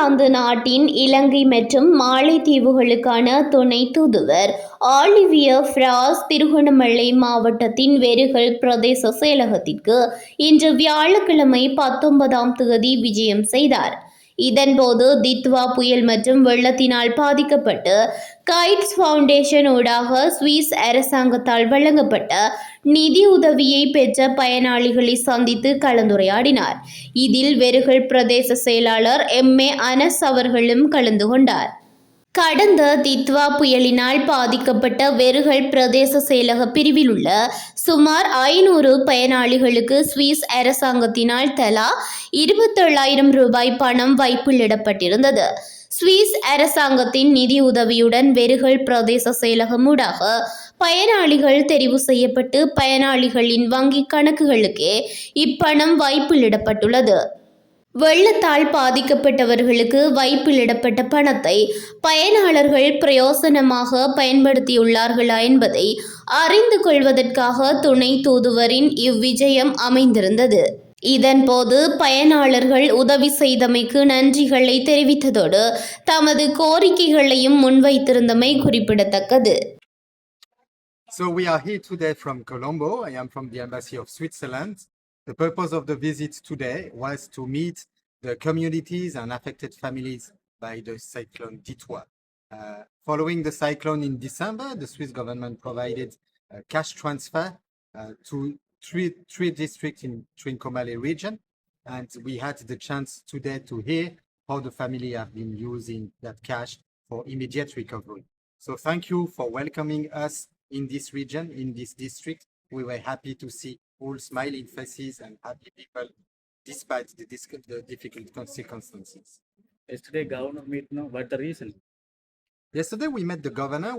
Netherlands நாட்டின் இலங்கை மற்றும் மாலைத்தீவுகளுக்கான துணை தூதுவர் ஆலிவியர் ஃபிராஸ் திருகோணமலை மாவட்டத்தின் வெருகல் பிரதேச செயலகத்திற்கு இன்று வியாழக்கிழமை 19ஆம் தேதி விஜயம் செய்தார். இதன்போது தித்வா புயல் மற்றும் வெள்ளத்தினால் பாதிக்கப்பட்டு கைட்ஸ் ஃபவுண்டேஷன் ஊடாக சுவிஸ் அரசாங்கத்தால் வழங்கப்பட்ட நிதி உதவியை பெற்ற பயனாளிகளை சந்தித்து கலந்துரையாடினார். இதில் வெருகல் பிரதேச செயலாளர் எம்.ஏ. அனஸ் அவர்களும் கலந்து கொண்டார். கடந்த தித்வா புயலினால் பாதிக்கப்பட்ட வெருகல் பிரதேச செயலக பிரிவில் உள்ள சுமார் 500 பயனாளிகளுக்கு சுவிஸ் அரசாங்கத்தினால் தலா 27,000 ரூபாய் பணம் வைப்பிலிடப்பட்டிருந்தது. சுவிஸ் அரசாங்கத்தின் நிதி உதவியுடன் வெருகல் பிரதேச செயலகம் ஊடாக பயனாளிகள் தெரிவு செய்யப்பட்டு பயனாளிகளின் வங்கிக் கணக்குகளுக்கே இப்பணம் வைப்பிலிடப்பட்டுள்ளது. வெள்ளத்தால் பாதிக்கப்பட்டவர்களுக்கு வைப்பிலிடப்பட்ட பணத்தை பயனாளர்கள் பிரயோசனமாக பயன்படுத்தியுள்ளார்களா என்பதை அறிந்து கொள்வதற்காக துணை தூதுவரின் இவ்விஜயம் அமைந்திருந்தது. இதன்போது பயனாளர்கள் உதவி செய்தமைக்கு நன்றிகளை தெரிவித்ததோடு தமது கோரிக்கைகளையும் முன்வைத்திருந்தமை குறிப்பிடத்தக்கது. So we are here today from Colombo. I am from the Embassy of Switzerland. The purpose of the visit today was to meet the communities and affected families by the cyclone Ditwa. Following the cyclone in December, the Swiss government provided a cash transfer to three districts in Trincomalee region, and we had the chance today to hear how the family have been using that cash for immediate recovery. So thank you for welcoming us in this region, in this district. We were happy to see all smiling faces and happy people despite the difficult circumstances. Yesterday, governor meet. No, what the reason? Yesterday we met the governor.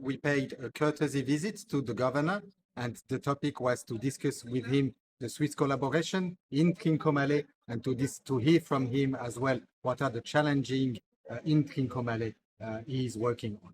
We paid a courtesy visit to the governor, and the topic was to discuss with him the Swiss collaboration in Trincomalee and to hear from him as well what are the challenging in Trincomalee he is working on.